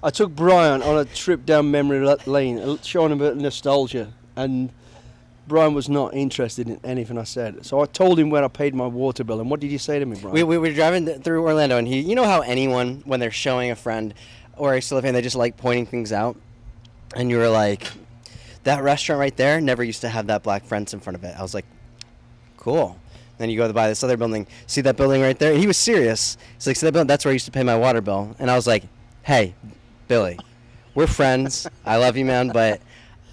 I took Brian on a trip down memory lane, showing him a bit of nostalgia, and Brian was not interested in anything I said. So I told him where I paid my water bill, and what did you say to me, Brian? We were driving through Orlando, and you know how anyone, when they're showing a friend or a still a fan, they just like pointing things out, and you were like, that restaurant right there never used to have that black fence in front of it. I was like, cool. Then you go by this other building, see that building right there? And he was serious. He's like, see that building? That's where I used to pay my water bill. And I was like, hey, Billy, we're friends. I love you, man, but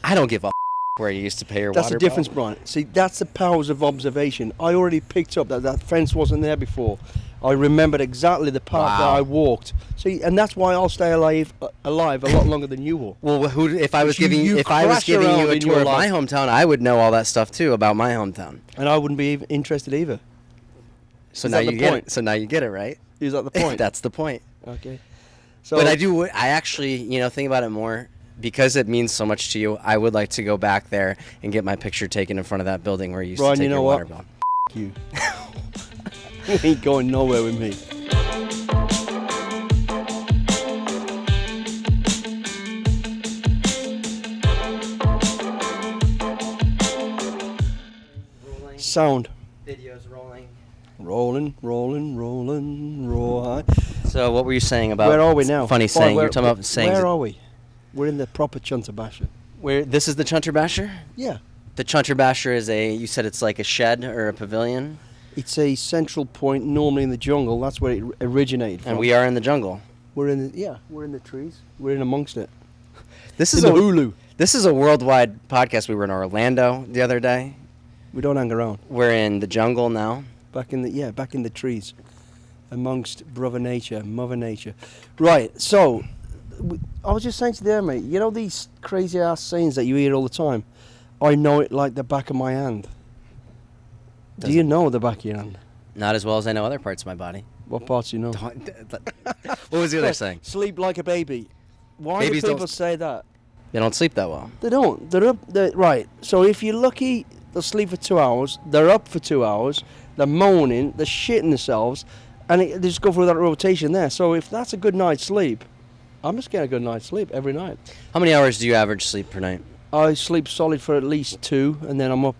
I don't give a where you used to pay your water bill. That's the difference, Brian. See, that's the powers of observation. I already picked up that fence wasn't there before. I remembered exactly the path that I walked. See, and that's why I'll stay alive a lot longer than you will. Well, if I was giving you a tour of my hometown, I would know all that stuff too about my hometown. And I wouldn't be interested either. So now you get it. So now you get it, right? Is that the point? That's the point. Okay. So, but I actually, think about it more, because it means so much to you. I would like to go back there and get my picture taken in front of that building where you used to take your water bill. You. You ain't going nowhere with me. Sound. Videos rolling. Rolling. So what were you saying about? Where are we now? Funny saying. You're talking about saying. Where are we? We're in the proper Chunter Basha. This is the Chunter Basha? Yeah. The Chunter Basha is you said it's like a shed or a pavilion? It's a central point, normally in the jungle. That's where it originated from. And we are in the jungle. We're in the trees. We're in amongst it. This is a worldwide podcast. We were in Orlando the other day. We don't hang around. We're in the jungle now. Back in the trees, amongst Mother Nature. Right. So, I was just saying to them, mate. You know these crazy ass sayings that you hear all the time. I know it like the back of my hand. Do you know the back of your hand? Not as well as I know other parts of my body. What parts do you know? What was the other saying? Sleep like a baby. Why do people say that? They don't sleep that well. They don't. They're up. Right. So if you're lucky, they'll sleep for 2 hours. They're up for 2 hours. They're moaning. They're shitting themselves. And they just go through that rotation there. So if that's a good night's sleep, I'm just getting a good night's sleep every night. How many hours do you average sleep per night? I sleep solid for at least 2, and then I'm up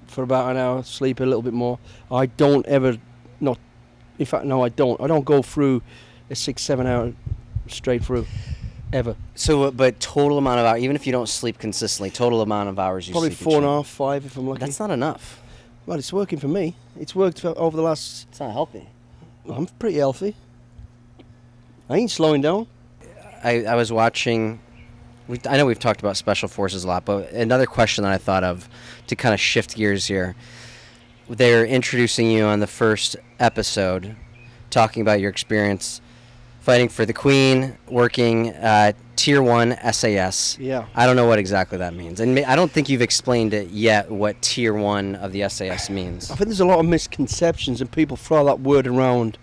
for about an hour, sleep a little bit more. I don't ever, in fact, no, I don't. I don't go through a 6-7 hour straight through, ever. So, but total amount of hours, even if you don't sleep consistently, total amount of hours you Probably sleep? Probably 4.5, 5 if I'm lucky. That's not enough. Well, it's working for me. It's worked over the last... It's not healthy. I'm pretty healthy. I ain't slowing down. I was watching... I know we've talked about Special Forces a lot, but another question that I thought of to kind of shift gears here. They're introducing you on the first episode, talking about your experience fighting for the Queen, working at Tier 1 SAS. Yeah. I don't know what exactly that means. And I don't think you've explained it yet, what Tier 1 of the SAS means. I think there's a lot of misconceptions, and people throw that word around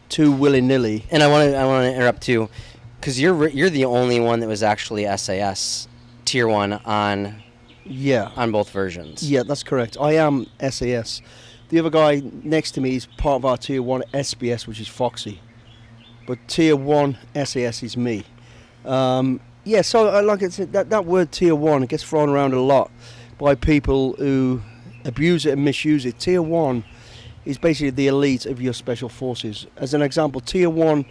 too willy-nilly. And I want to interrupt, too, because you're the only one that was actually SAS Tier 1 on both versions. Yeah, that's correct. I am SAS. The other guy next to me is part of our Tier 1 SBS, which is Foxy. But Tier 1 SAS is me. So like I said, that word Tier 1 gets thrown around a lot by people who abuse it and misuse it. Tier 1 is basically the elite of your special forces. As an example, Tier 1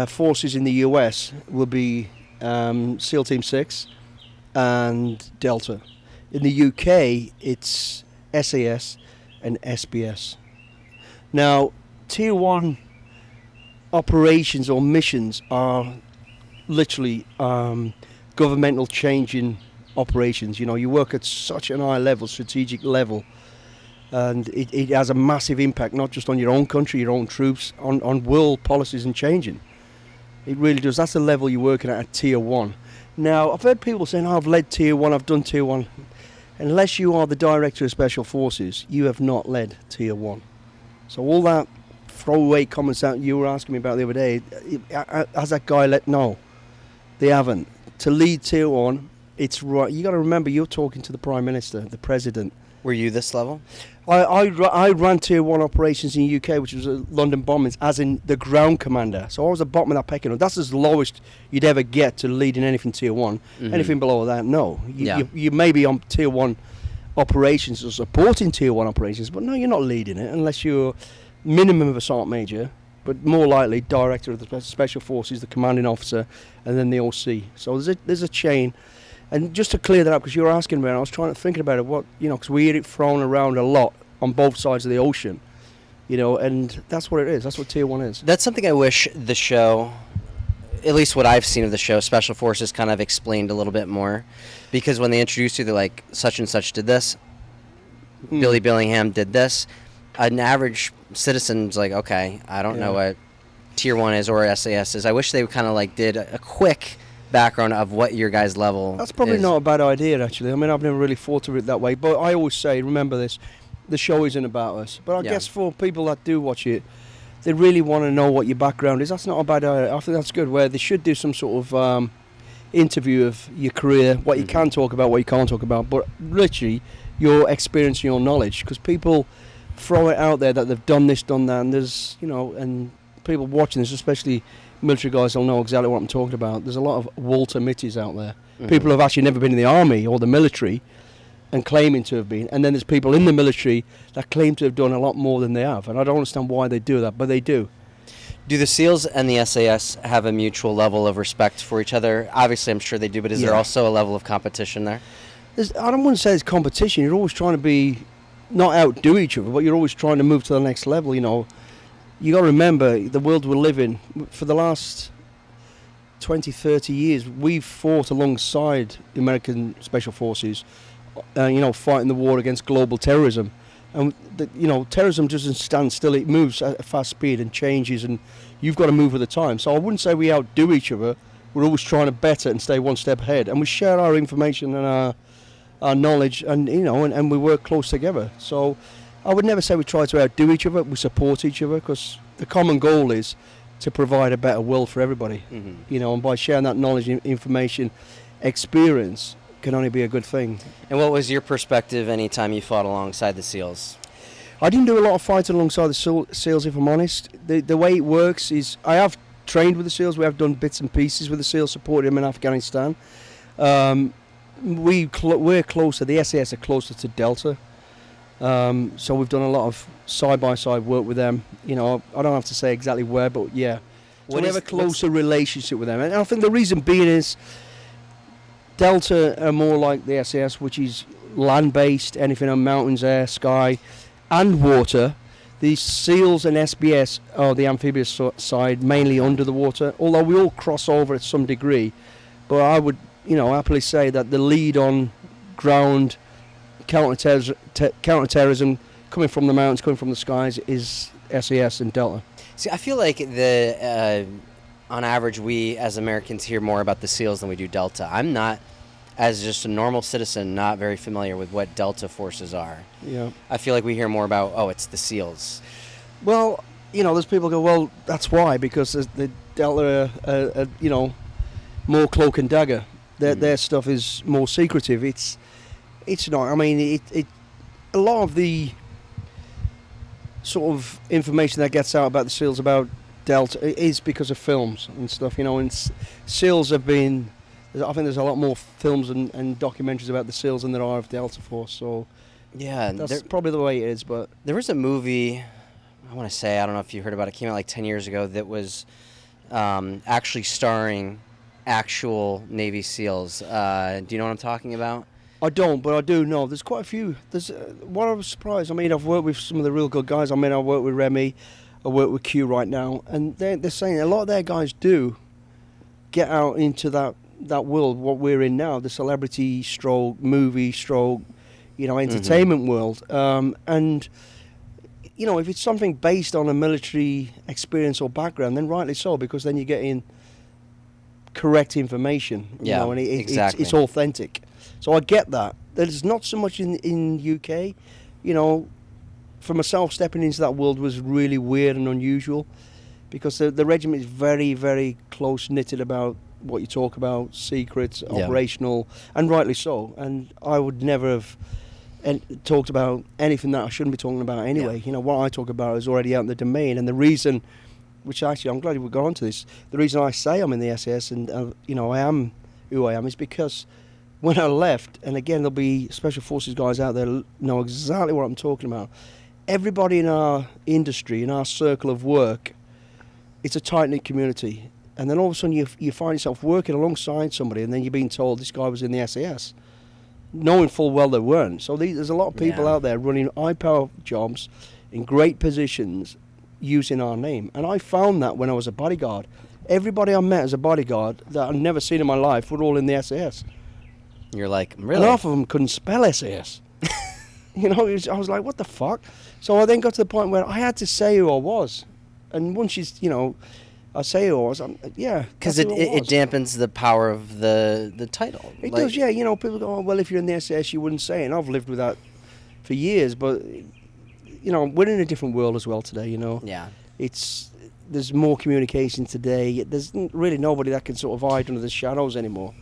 forces in the US will be SEAL Team 6 and Delta. In the UK, it's SAS and SBS. Now, Tier 1 operations or missions are literally governmental changing operations. You know, you work at such an high level, strategic level, and it has a massive impact, not just on your own country, your own troops, on world policies and changing. It really does. That's the level you're working at Tier 1. Now, I've heard people saying, I've led Tier 1, I've done Tier 1. Unless you are the Director of Special Forces, you have not led Tier 1. So all that throwaway comments that you were asking me about the other day, has that guy no, they haven't. To lead Tier 1, it's right. You got to remember, you're talking to the Prime Minister, the President, Were you this level? I ran Tier 1 operations in the UK, which was London bombings, as in the ground commander. So I was the bottom of that pecking order. That's as lowest you'd ever get to leading anything Tier 1. Mm-hmm. Anything below that, no. Yeah. You may be on Tier 1 operations or supporting Tier 1 operations, but no, you're not leading it unless you're minimum of a Sergeant Major, but more likely Director of the Special Forces, the commanding officer, and then the OC. So there's a chain. And just to clear that up, because you were asking about it, I was thinking about it, because we hear it thrown around a lot on both sides of the ocean, and that's what it is. That's what Tier 1 is. That's something I wish the show, at least what I've seen of the show, Special Forces kind of explained a little bit more. Because when they introduced you, they're like, such and such did this, Billy Billingham did this. An average citizen's like, okay, I don't know what Tier 1 is or SAS is. I wish they kind of like did a quick background of what your guys' level That's probably is. not a bad idea, actually. I mean, I've never really thought of it that way. But I always say, remember this, the show isn't about us. But I guess for people that do watch it, they really want to know what your background is. That's not a bad idea. I think that's good, where they should do some sort of interview of your career, what you can talk about, what you can't talk about, but literally your experience and your knowledge. Because people throw it out there that they've done this, done that, and there's, and people watching this, especially military guys, will know exactly what I'm talking about. There's a lot of Walter Mitties out there. People who have actually never been in the army or the military and claiming to have been. And then there's people in the military that claim to have done a lot more than they have. And I don't understand why they do that, but they do. Do the SEALs and the SAS have a mutual level of respect for each other? Obviously, I'm sure they do, but is there also a level of competition there? I don't want to say it's competition. You're always trying to be, not outdo each other, but you're always trying to move to the next level, You got to remember the world we live in. For the last 20, 30 years, we've fought alongside the American Special Forces, fighting the war against global terrorism. And, terrorism doesn't stand still. It moves at a fast speed and changes, and you've got to move with the time. So I wouldn't say we outdo each other. We're always trying to better and stay one step ahead. And we share our information and our knowledge, and, and we work close together. So I would never say we try to outdo each other. We support each other, because the common goal is to provide a better world for everybody. And by sharing that knowledge, information, experience can only be a good thing. And what was your perspective anytime you fought alongside the SEALs? I didn't do a lot of fighting alongside the SEALs, if I'm honest. The way it works is I have trained with the SEALs. We have done bits and pieces with the SEALs, supported them in Afghanistan. We're closer. The SAS are closer to Delta. So we've done a lot of side-by-side work with them. I don't have to say exactly where, but yeah. So we have a closer relationship with them. And I think the reason being is Delta are more like the SAS, which is land-based, anything on mountains, air, sky, and water. The SEALs and SBS are the amphibious side, mainly under the water, although we all cross over at some degree. But I would, happily say that the lead on ground counter-terrorism, coming from the mountains, coming from the skies, is SAS and Delta. See, I feel like on average, we as Americans hear more about the SEALs than we do Delta. I'm not, as just a normal citizen, not very familiar with what Delta forces are. Yeah. I feel like we hear more about, it's the SEALs. Well, there's people go, well, that's why, because the Delta are more cloak and dagger. Their stuff is more secretive. It's not. I mean, a lot of the sort of information that gets out about the SEALs, about Delta, is because of films and stuff, and SEALs have been, I think there's a lot more films and documentaries about the SEALs than there are of Delta Force, so yeah, that's probably the way it is. But there was a movie, I want to say, I don't know if you heard about it, came out like 10 years ago, that was actually starring actual Navy SEALs. Do you know what I'm talking about? I don't, but I do know. There's quite a few. There's what I was surprised. I mean, I've worked with some of the real good guys. I mean, I work with Remy, I work with Q right now, and they're saying a lot of their guys do get out into that world, what we're in now, the celebrity stroke, movie stroke, entertainment world. And if it's something based on a military experience or background, then rightly so, because then you're getting correct information. And exactly. It's authentic. So I get that. There's not so much in UK. For myself, stepping into that world was really weird and unusual, because the regiment is very, very close-knitted about what you talk about, secrets, operational, and rightly so. And I would never have and talked about anything that I shouldn't be talking about anyway. Yeah. You know, what I talk about is already out in the domain, and the reason, which actually I'm glad we got onto this, the reason I say I'm in the SAS and you know I am who I am is because when I left, and again there'll be special forces guys out there who know exactly what I'm talking about. Everybody in our industry, in our circle of work, it's a tight-knit community. And then all of a sudden you find yourself working alongside somebody, and then you're being told this guy was in the SAS, knowing full well they weren't. So there's a lot of people out there running high-power jobs in great positions using our name. And I found that when I was a bodyguard. Everybody I met as a bodyguard that I'd never seen in my life were all in the SAS. You're like, really? And half of them couldn't spell SAS. You know, I was like, what the fuck? So I then got to the point where I had to say who I was. And once you know, I say who I was, because it dampens the power of the title. It does, yeah. You know, people go, oh, well, if you're in the SAS, you wouldn't say it. And I've lived with that for years, but, you know, we're in a different world as well today, you know. Yeah. There's more communication today. There's really nobody that can sort of hide under the shadows anymore.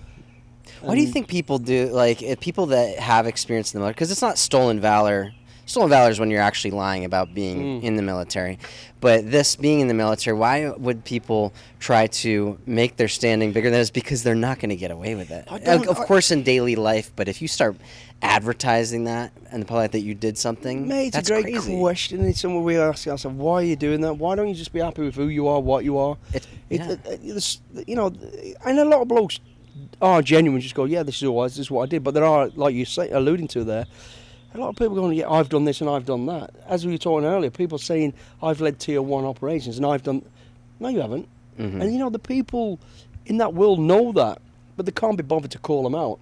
Why do you think people do, like, people that have experience in the military, because it's not stolen valor. Stolen valor is when you're actually lying about being in the military. But this being in the military, why would people try to make their standing bigger than it is? Because they're not going to get away with it. Of course, in daily life, but if you start advertising that and the public that you did something, mate, that's it's a great crazy. question. It's somewhere we ask ourselves, why are you doing that? Why don't you just be happy with who you are, what you are? You know, and a lot of blokes are genuine, just go, yeah, this is who I was, this is what I did. But there are, like you say, alluding to there, a lot of people going, yeah, I've done this and I've done that. As we were talking earlier, people saying, I've led Tier 1 operations and I've done... No, you haven't. Mm-hmm. And, you know, the people in that world know that, but they can't be bothered to call them out.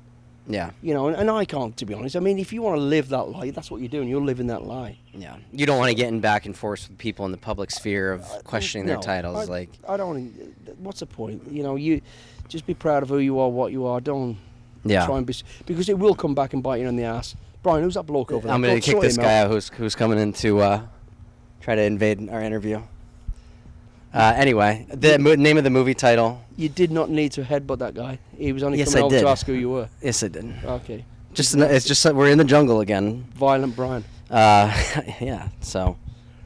Yeah. You know, and I can't, to be honest. I mean, if you want to live that lie, that's what you're doing. You're living that lie. Yeah. You don't want to get in back and forth with people in the public sphere of questioning their titles. I don't want to... What's the point? You know, you just be proud of who you are, what you are. Don't try and be... Because it will come back and bite you in the ass. Brian, who's that bloke over there? I'm going to kick this guy out who's coming in to try to invade our interview. Anyway, the name of the movie title. You did not need to headbutt that guy. He was only coming over to ask who you were. Yes, I did. Okay. It's just that we're in the jungle again. Violent Brian. Yeah. So,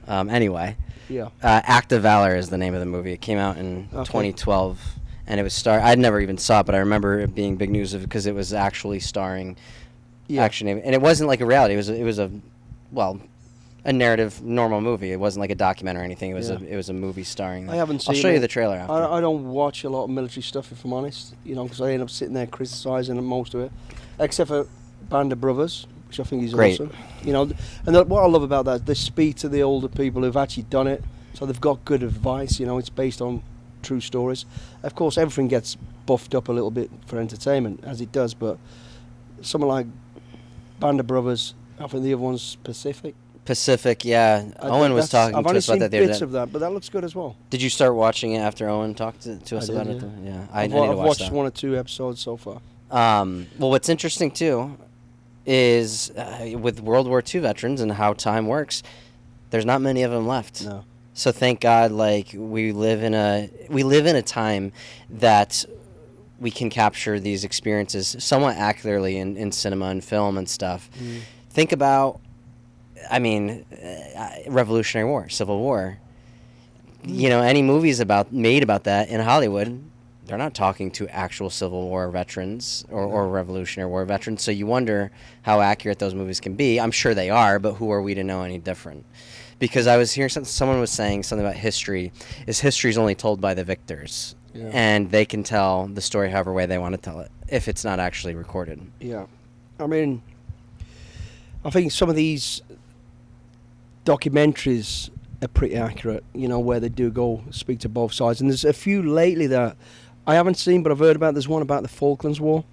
anyway. Yeah. Act of Valor is the name of the movie. It came out in 2012, and it was I'd never even saw it, but I remember it being big news because it was actually starring. Yeah. Action, and it wasn't like a reality. It was a narrative, normal movie. It wasn't like a documentary or anything. It was a movie starring. I haven't seen. I'll show you the trailer after. I don't watch a lot of military stuff, if I'm honest. You know, because I end up sitting there criticising most of it, except for Band of Brothers, which I think is great. Awesome. You know, and what I love about that, they speak to the older people who've actually done it, so they've got good advice. You know, it's based on true stories. Of course, everything gets buffed up a little bit for entertainment, as it does, but someone like Band of Brothers, I think the other one's Pacific, yeah. Owen was talking to us about that the other day. I've only seen bits of that, but that looks good as well. Did you start watching it after Owen talked to us about it? Yeah, I need to watch that. I've watched 1 or 2 episodes so far. Well, what's interesting too is with World War II veterans and how time works, there's not many of them left. No. So thank God, like we live in a time that we can capture these experiences somewhat accurately in cinema and film and stuff. Think about, Revolutionary War, Civil War. You know, any movies made about that in Hollywood, they're not talking to actual Civil War veterans or Revolutionary War veterans. So you wonder how accurate those movies can be. I'm sure they are, but who are we to know any different? Because I was hearing someone was saying something about history. History is only told by the victors. Yeah. And they can tell the story however way they want to tell it, if it's not actually recorded. Yeah. I mean, I think some of these documentaries are pretty accurate, you know, where they do go speak to both sides. And there's a few lately that I haven't seen, but I've heard about. There's one about the Falklands War,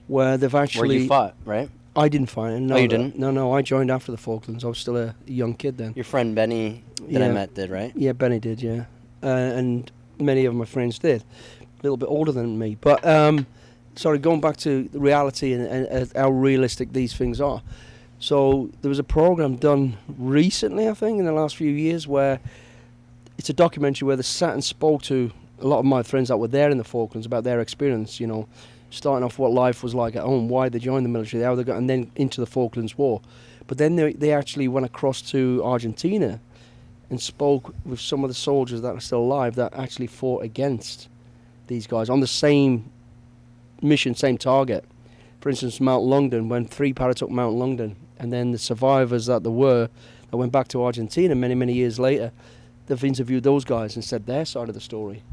where they've actually... Where you fought, right? I didn't fight it. No, you didn't? No, I joined after the Falklands. I was still a young kid then. Your friend Benny that I met did, right? Yeah, Benny did, yeah. And many of my friends did. A little bit older than me. But, going back to the reality and how realistic these things are. So there was a program done recently, I think, in the last few years, where it's a documentary where they sat and spoke to a lot of my friends that were there in the Falklands about their experience, starting off what life was like at home, why they joined the military, how they got, and then into the Falklands War. But then they actually went across to Argentina and spoke with some of the soldiers that are still alive that actually fought against these guys on the same mission, same target. For instance, Mount Longdon, when 3 Para took Mount Longdon, and then the survivors that went back to Argentina many, many years later, they've interviewed those guys and said their side of the story.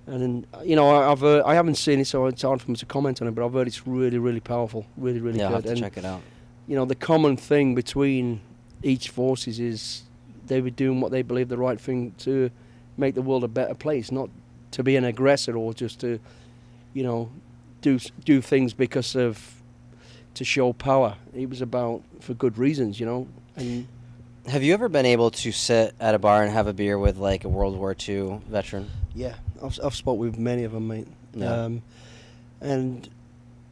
And then, I haven't seen it, so it's hard for me to comment on it, but I've heard it's really, really powerful, really, really Yeah, good. I'll have to check it out. The common thing between each forces is they were doing what they believe the right thing to make the world a better place, not to be an aggressor or just to, do things to show power. It was about for good reasons, And Have you ever been able to sit at a bar and have a beer with like a World War II veteran? yeah, I've spoke with many of them, mate. Yeah. And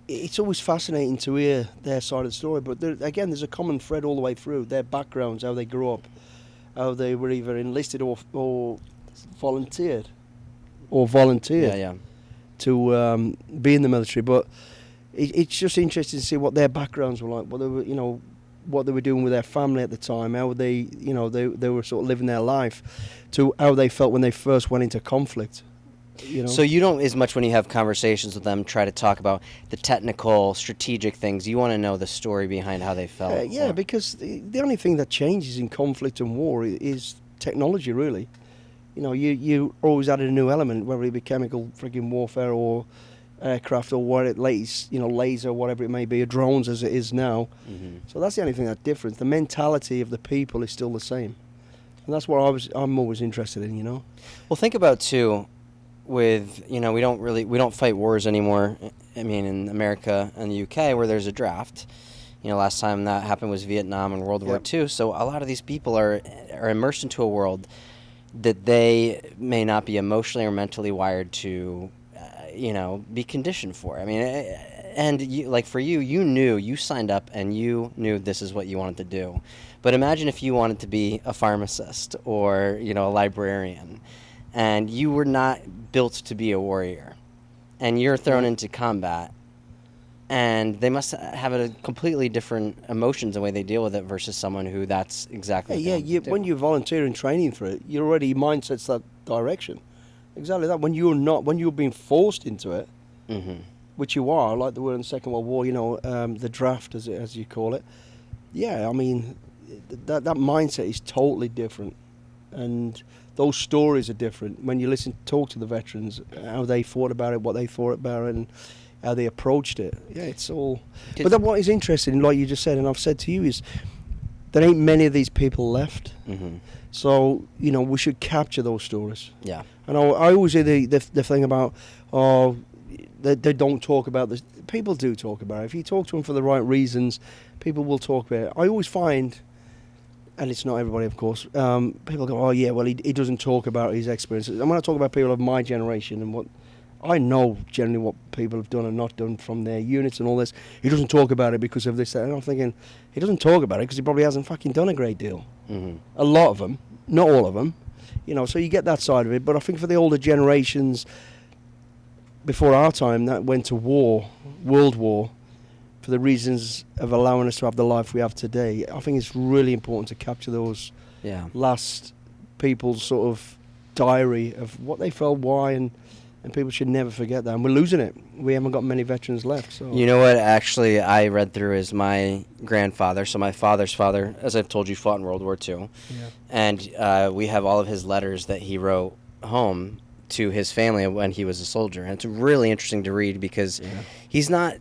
it's always fascinating to hear their side of the story. But there's a common thread all the way through their backgrounds, how they grew up, how they were either enlisted or volunteered, Yeah. to be in the military. But it's just interesting to see what their backgrounds were like, what they were, what they were doing with their family at the time, how they were sort of living their life, to how they felt when they first went into conflict. So you don't, as much when you have conversations with them, try to talk about the technical, strategic things. You want to know the story behind how they felt. Yeah, because the only thing that changes in conflict and war is technology, really. You always added a new element, whether it be chemical frigging warfare or aircraft or what it laser, whatever it may be, or drones as it is now. Mm-hmm. So that's the only thing that's different. The mentality of the people is still the same, and that's what I'm always interested in. Well, think about too, with we don't fight wars anymore. I mean, in America and the UK, where there's a draft. Last time that happened was Vietnam and World War II. So a lot of these people are immersed into a world that they may not be emotionally or mentally wired to, be conditioned for. I mean, and for you, you signed up and you knew this is what you wanted to do. But imagine if you wanted to be a pharmacist or, a librarian, and you were not built to be a warrior, and you're thrown into combat, and they must have a completely different emotions and way they deal with it versus someone who that's exactly when you're volunteering training for it, your mindset's that direction. Exactly that. When you're being forced into it, mm-hmm. which you are, like the word in the Second World War, the draft as you call it. Yeah, I mean, that mindset is totally different, and those stories are different. When you talk to the veterans, how they thought about it, what they thought about it, and how they approached it. Yeah, it's all. But then what is interesting, like you just said, and I've said to you, is there ain't many of these people left. Mm-hmm. So we should capture those stories. Yeah. And I always hear the thing about they don't talk about this. People do talk about it. If you talk to them for the right reasons, people will talk about it. I always find, and it's not everybody, of course, people go, oh yeah, well he doesn't talk about his experiences. And when I talk about people of my generation and what I know generally what people have done and not done from their units and all this, he doesn't talk about it because of this, that. And I'm thinking, he doesn't talk about it because he probably hasn't fucking done a great deal. Mm-hmm. A lot of them, not all of them. So you get that side of it. But I think for the older generations before our time that went to war, World War, for the reasons of allowing us to have the life we have today, I think it's really important to capture those last people's sort of diary of what they felt, why, and people should never forget that. And we're losing it. We haven't got many veterans left. So. You know what, actually, I read through is my grandfather. So my father's father, as I've told you, fought in World War II. Yeah. And we have all of his letters that he wrote home to his family when he was a soldier. And it's really interesting to read because he's not...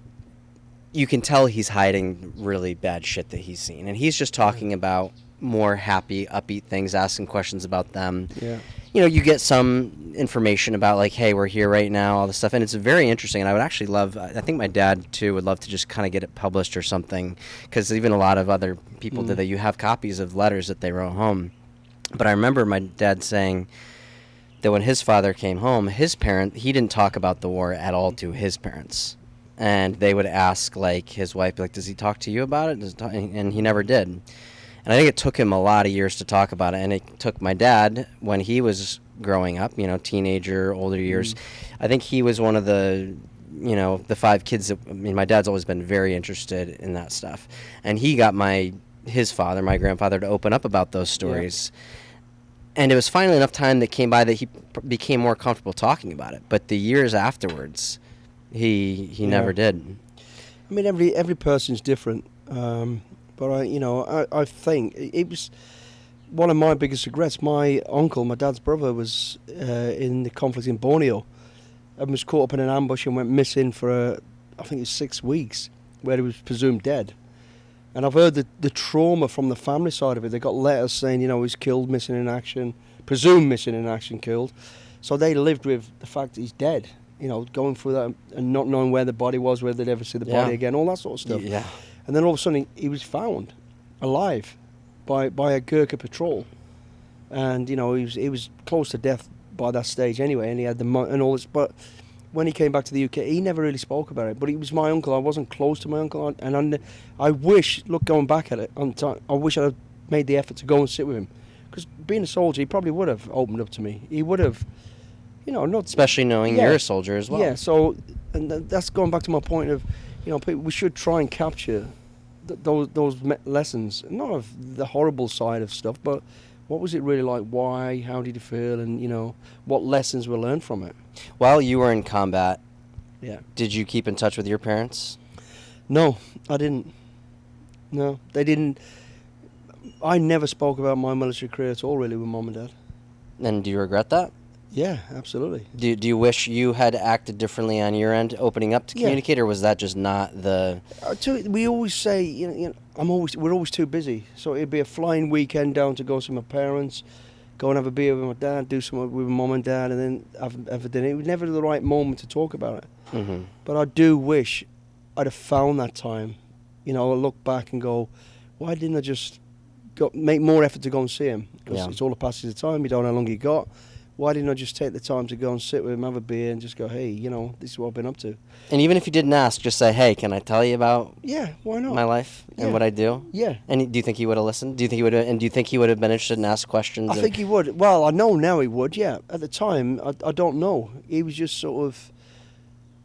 You can tell he's hiding really bad shit that he's seen. And he's just talking about more happy, upbeat things, asking questions about them. Yeah. You get some information about, like, hey, we're here right now, all this stuff. And it's very interesting. And I would actually love, I think my dad, too, would love to just kind of get it published or something. Because even a lot of other people did that. You have copies of letters that they wrote home. But I remember my dad saying that when his father came home, his parent, he didn't talk about the war at all to his parents. And they would ask, like, his wife, like, does he talk to you about it? And he never did. And I think it took him a lot of years to talk about it. And it took my dad, when he was growing up, teenager, older years, I think he was one of the, the 5 kids that, my dad's always been very interested in that stuff. And he got his father, my grandfather, to open up about those stories. Yeah. And it was finally enough time that came by that he became more comfortable talking about it. But the years afterwards, he never did. I mean, every person's different. But I think it was one of my biggest regrets. My uncle, my dad's brother, was in the conflict in Borneo and was caught up in an ambush and went missing for, I think it was 6 weeks, where he was presumed dead. And I've heard the trauma from the family side of it. They got letters saying, he's killed, missing in action, presumed missing in action, killed. So they lived with the fact that he's dead, going through that and not knowing where the body was, whether they'd ever see the body again, all that sort of stuff. Yeah. And then all of a sudden he was found alive by a Gurkha patrol. And, he was close to death by that stage anyway, and he had and all this. But when he came back to the UK, he never really spoke about it. But he was my uncle. I wasn't close to my uncle. And I wish, going back at it, I wish I'd have made the effort to go and sit with him. Because being a soldier, he probably would have opened up to me. He would have, not... Especially knowing you're a soldier as well. Yeah, so, and that's going back to my point of, we should try and capture those lessons, not of the horrible side of stuff, but what was it really like? Why? How did you feel? And what lessons were learned from it? While you were in combat, did you keep in touch with your parents? No, I didn't. No, they didn't. I never spoke about my military career at all, really, with Mum and Dad. And do you regret that? Yeah, absolutely. Do you wish you had acted differently on your end, opening up to communicate, or was that just not the... We always say, we're always too busy. So it'd be a flying weekend down to go see my parents, go and have a beer with my dad, do something with Mum and Dad, and then have a dinner. It was never the right moment to talk about it. Mm-hmm. But I do wish I'd have found that time. I look back and go, why didn't I just make more effort to go and see him? Because it's all a passage of time. You don't know how long you got. Why didn't I just take the time to go and sit with him, have a beer, and just go, hey, this is what I've been up to? And even if you didn't ask, just say, hey, can I tell you about why not? My life and what I do? Yeah. And do you think he would have listened? Do you think he would have been interested in ask questions? I think he would. Well, I know now he would, yeah. At the time, I don't know. He was just sort of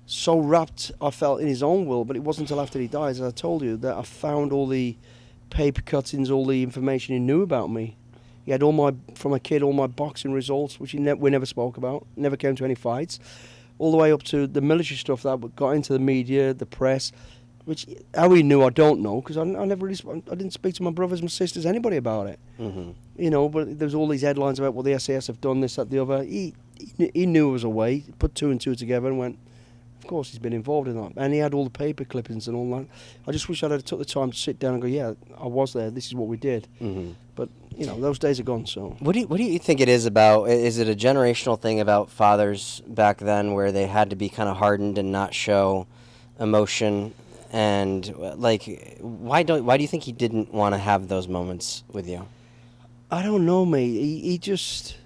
so wrapped, I felt, in his own world, but it wasn't until after he died, as I told you, that I found all the paper cuttings, all the information he knew about me. He had from a kid, all my boxing results, which we never spoke about, never came to any fights, all the way up to the military stuff that got into the media, the press, which how he knew I don't know, because I never really, I didn't speak to my brothers, my sisters, anybody about it. Mm-hmm. But there's all these headlines about what the SAS have done, this, that, the other. He knew it was a way, put 2 and 2 together and went, of course he's been involved in that. And he had all the paper clippings and all that. I just wish I'd have took the time to sit down and go, yeah, I was there, this is what we did. Mm-hmm. But, those days are gone, so. What do you think it is about, is it a generational thing about fathers back then where they had to be kind of hardened and not show emotion? And, why do you think he didn't want to have those moments with you? I don't know, mate. He just,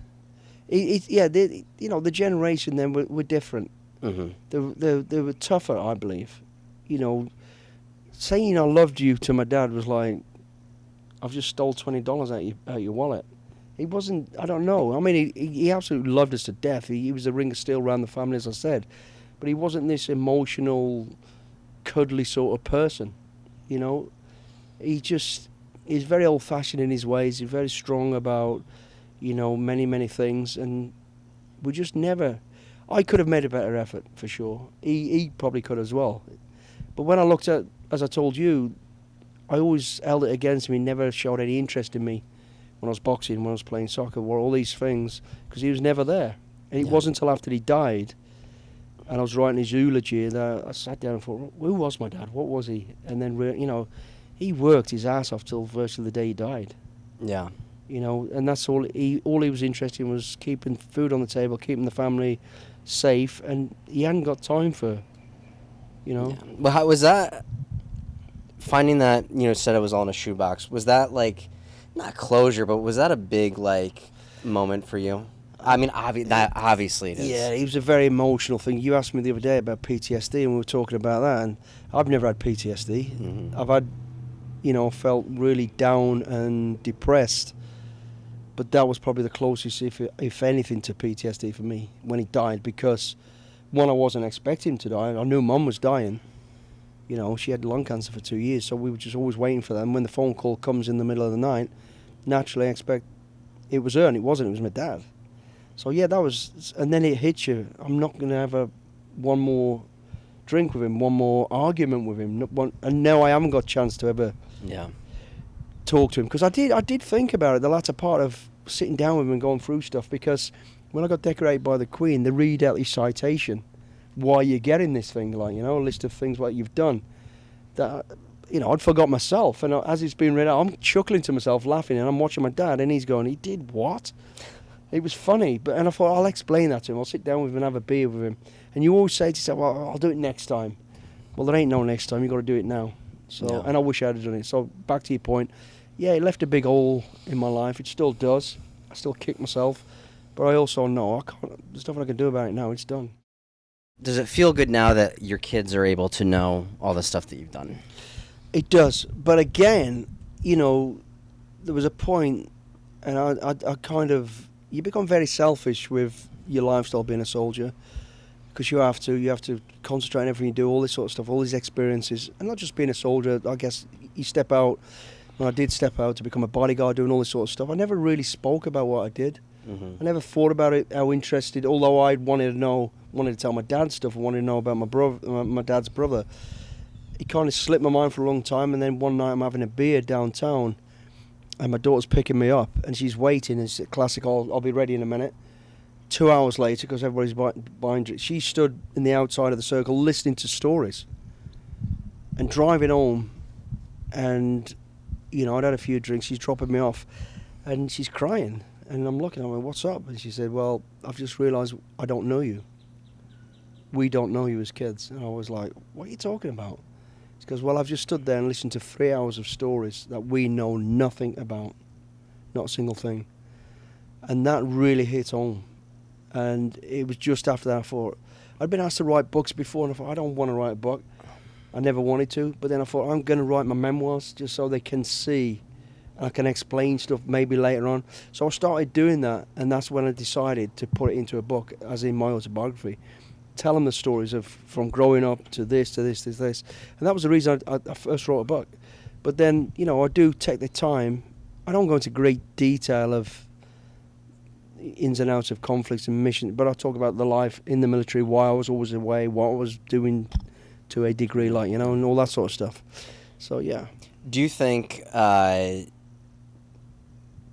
the generation then were different. Mm-hmm. They were tougher, I believe. Saying I loved you to my dad was like, I've just stole $20 out your wallet. He wasn't, I don't know. I mean, he absolutely loved us to death. He was a ring of steel around the family, as I said. But he wasn't this emotional, cuddly sort of person. He's very old-fashioned in his ways. He's very strong about, many, many things. And we just never... I could have made a better effort, for sure. He probably could as well. But when I looked at, as I told you, I always held it against him. He never showed any interest in me when I was boxing, when I was playing soccer, all these things, because he was never there. And it wasn't until after he died, and I was writing his eulogy, that I sat down and thought, who was my dad? What was he? And then, he worked his ass off till virtually the day he died. Yeah. And that's all he was interested in, was keeping food on the table, keeping the family safe, and he hadn't got time for, Yeah. Well, how was that, finding that, said it was all in a shoebox, was that, not closure, but was that a big, moment for you? I mean, obviously it is. Yeah, it was a very emotional thing. You asked me the other day about PTSD, and we were talking about that, and I've never had PTSD. Mm-hmm. I've had felt really down and depressed. But that was probably the closest, if anything, to PTSD for me when he died, because one, I wasn't expecting him to die. I knew Mum was dying. She had lung cancer for 2 years, so we were just always waiting for that. And when the phone call comes in the middle of the night, naturally I expect it was her, and it wasn't. It was my dad. So yeah, that was, and then it hits you. I'm not going to have one more drink with him, one more argument with him, and now I haven't got a chance to ever talk to him, because I did think about it, the latter part of sitting down with him and going through stuff, because when I got decorated by the Queen, they read out his citation, why you're getting this thing, like, a list of things what you've done, that, I'd forgot myself, and as it's being read out, I'm chuckling to myself, laughing, and I'm watching my dad, and he's going, he did what? It was funny, and I thought, I'll explain that to him, I'll sit down with him and have a beer with him, and you always say to yourself, well, I'll do it next time. Well, there ain't no next time, you've got to do it now. So, and I wish I'd have done it. So, back to your point, yeah, it left a big hole in my life. It still does. I still kick myself. But I also know there's nothing I can do about it now. It's done. Does it feel good now that your kids are able to know all the stuff that you've done? It does. But again, there was a point, and I kind of, you become very selfish with your lifestyle being a soldier, because you have to concentrate on everything you do, all this sort of stuff, all these experiences, and not just being a soldier. I guess you step out. When I did step out to become a bodyguard, doing all this sort of stuff, I never really spoke about what I did. Mm-hmm. I never thought about it, how interested, although I wanted to tell my dad stuff, I wanted to know about my dad's brother. It kind of slipped my mind for a long time, and then one night I'm having a beer downtown, and my daughter's picking me up, and she's waiting, and it's a classic, I'll be ready in a minute. 2 hours later, because everybody's buying drinks, she stood in the outside of the circle listening to stories, and driving home, and I'd had a few drinks, she's dropping me off, and she's crying, and I'm looking at her, what's up? And she said, well, I've just realised I don't know you. We don't know you as kids. And I was like, what are you talking about? She goes, well, I've just stood there and listened to 3 hours of stories that we know nothing about, not a single thing. And that really hit home. And it was just after that I thought, I'd been asked to write books before, and I thought, I don't want to write a book. I never wanted to, but then I thought, I'm going to write my memoirs just so they can see, and I can explain stuff maybe later on. So I started doing that, and that's when I decided to put it into a book, as in my autobiography. Tell them the stories of from growing up to this, to this, to this. And that was the reason I first wrote a book. But then, I do take the time. I don't go into great detail of ins and outs of conflicts and missions, but I talk about the life in the military, why I was always away, what I was doing to a degree, and all that sort of stuff. So, yeah. Do you think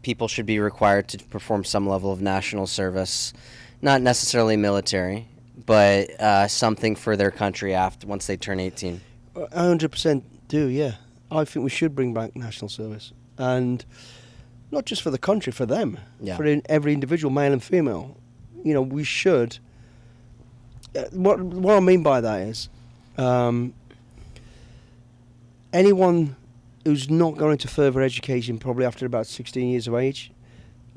people should be required to perform some level of national service, not necessarily military, but something for their country once they turn 18? 100% do, yeah. I think we should bring back national service. And not just for the country, for them. Yeah. For every individual, male and female. We should. What I mean by that is, anyone who's not going into further education probably after about 16 years of age,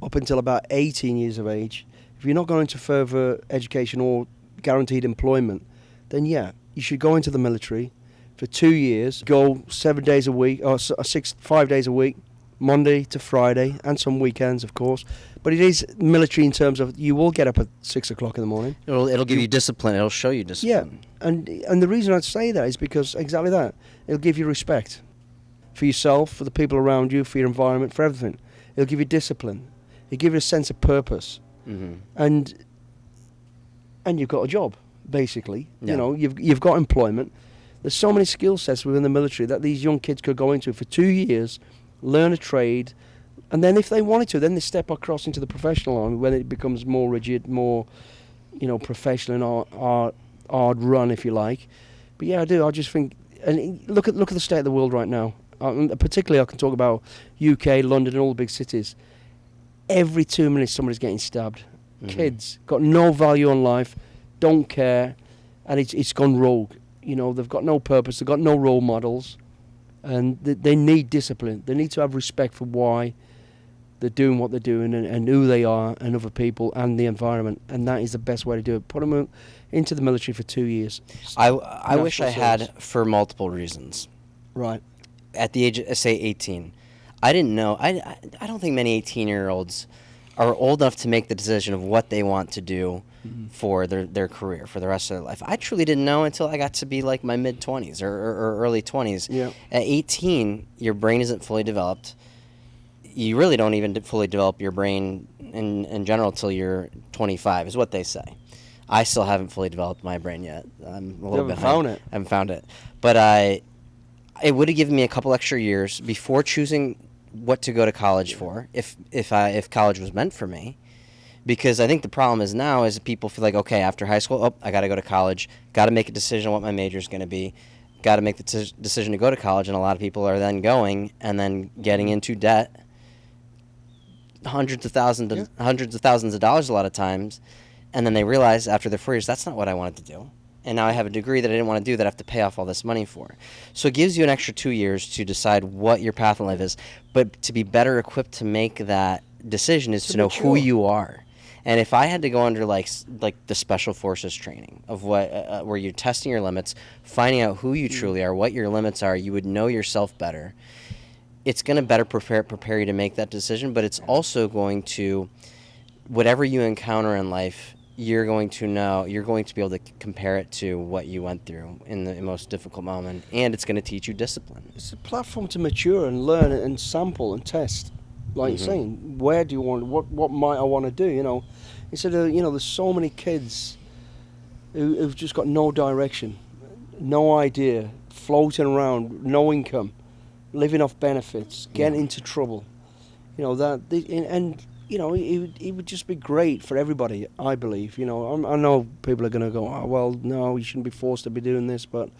up until about 18 years of age, if you're not going into further education or guaranteed employment, then yeah, you should go into the military for 2 years, go 7 days a week, or 5 days a week, Monday to Friday, and some weekends, of course. But it is military in terms of you will get up at 6 o'clock in the morning. It'll give you discipline. It'll show you discipline. Yeah, and the reason I'd say that is because exactly that. It'll give you respect for yourself, for the people around you, for your environment, for everything. It'll give you discipline. It'll give you a sense of purpose. Mm-hmm. And you've got a job, basically. Yeah. You've got employment. There's so many skill sets within the military that these young kids could go into for 2 years, learn a trade, and then if they wanted to, then they step across into the professional army when it becomes more rigid, more, professional and hard run, if you like. But yeah, I do. I just think, and look at the state of the world right now. Particularly, I can talk about UK, London, and all the big cities. Every 2 minutes, somebody's getting stabbed. Mm-hmm. Kids got no value on life, don't care, and it's gone rogue. They've got no purpose. They've got no role models. And they need discipline. They need to have respect for why they're doing what they're doing and who they are and other people and the environment. And that is the best way to do it. Put them into the military for 2 years. I wish I had for multiple reasons. Right. at the age of, say, 18, I didn't know. I don't think many 18-year-olds are old enough to make the decision of what they want to do for their career, for the rest of their life. I truly didn't know until I got to be like my mid-20s or early 20s. Yeah. At 18, your brain isn't fully developed. You really don't even fully develop your brain in general till you're 25, is what they say. I still haven't fully developed my brain yet. I'm a little bit found it. I haven't found it. But it would have given me a couple extra years before choosing what to go to college for, if college was meant for me. Because I think the problem is now is people feel like, okay, after high school, I got to go to college, got to make a decision on what my major is going to be, got to make the decision to go to college, and a lot of people are then going and then getting into debt, hundreds of thousands of dollars a lot of times, and then they realize after their 4 years, that's not what I wanted to do. And now I have a degree that I didn't want to do that I have to pay off all this money for. So it gives you an extra 2 years to decide what your path in life is. But to be better equipped to make that decision is to know who you are. And if I had to go under like the special forces training of what where you're testing your limits, finding out who you truly are, what your limits are, you would know yourself better. It's going to better prepare you to make that decision, but it's also going to, whatever you encounter in life, you're going to be able to compare it to what you went through in the most difficult moment, and it's going to teach you discipline. It's a platform to mature and learn and sample and test. Like you're saying, where do you want, what might I want to do, you know? Instead of, there's so many kids who've just got no direction, no idea, floating around, no income, living off benefits, getting into trouble. It would just be great for everybody, I believe. I know people are going to go, oh, well, no, you shouldn't be forced to be doing this, but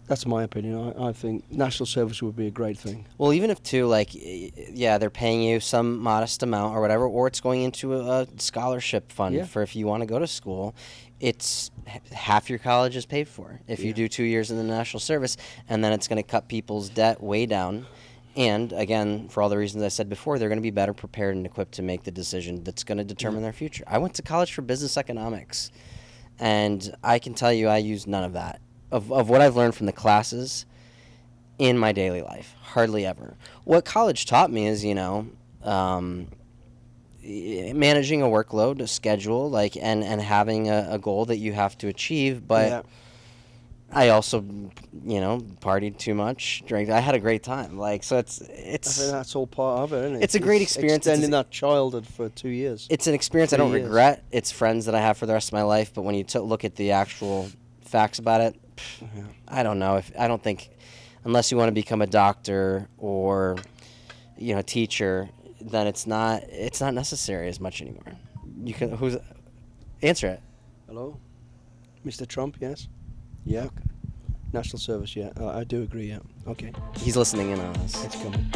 that's my opinion. I think national service would be a great thing. Well, even if they're paying you some modest amount or whatever, or it's going into a scholarship fund for if you want to go to school, it's half your college is paid for if you do 2 years in the national service, and then it's going to cut people's debt way down. And again, for all the reasons I said before, they're going to be better prepared and equipped to make the decision that's going to determine their future. I went to college for business economics, and I can tell you I used none of that. Of what I've learned from the classes in my daily life, hardly ever. What college taught me is, managing a workload, a schedule, and having a goal that you have to achieve. But I also, partied too much, drank. I had a great time. So it's. I think that's all part of it, isn't it? It's a great experience. Extending that childhood for 2 years. It's an experience I don't regret. It's friends that I have for the rest of my life. But when you look at the actual facts about it, I don't know. I don't think, unless you want to become a doctor or, a teacher, then it's not necessary as much anymore. Answer it. Hello, Mr. Trump. Yes. Yeah. Okay. National service. Yeah, I do agree. Yeah. Okay. He's listening in on us. It's coming.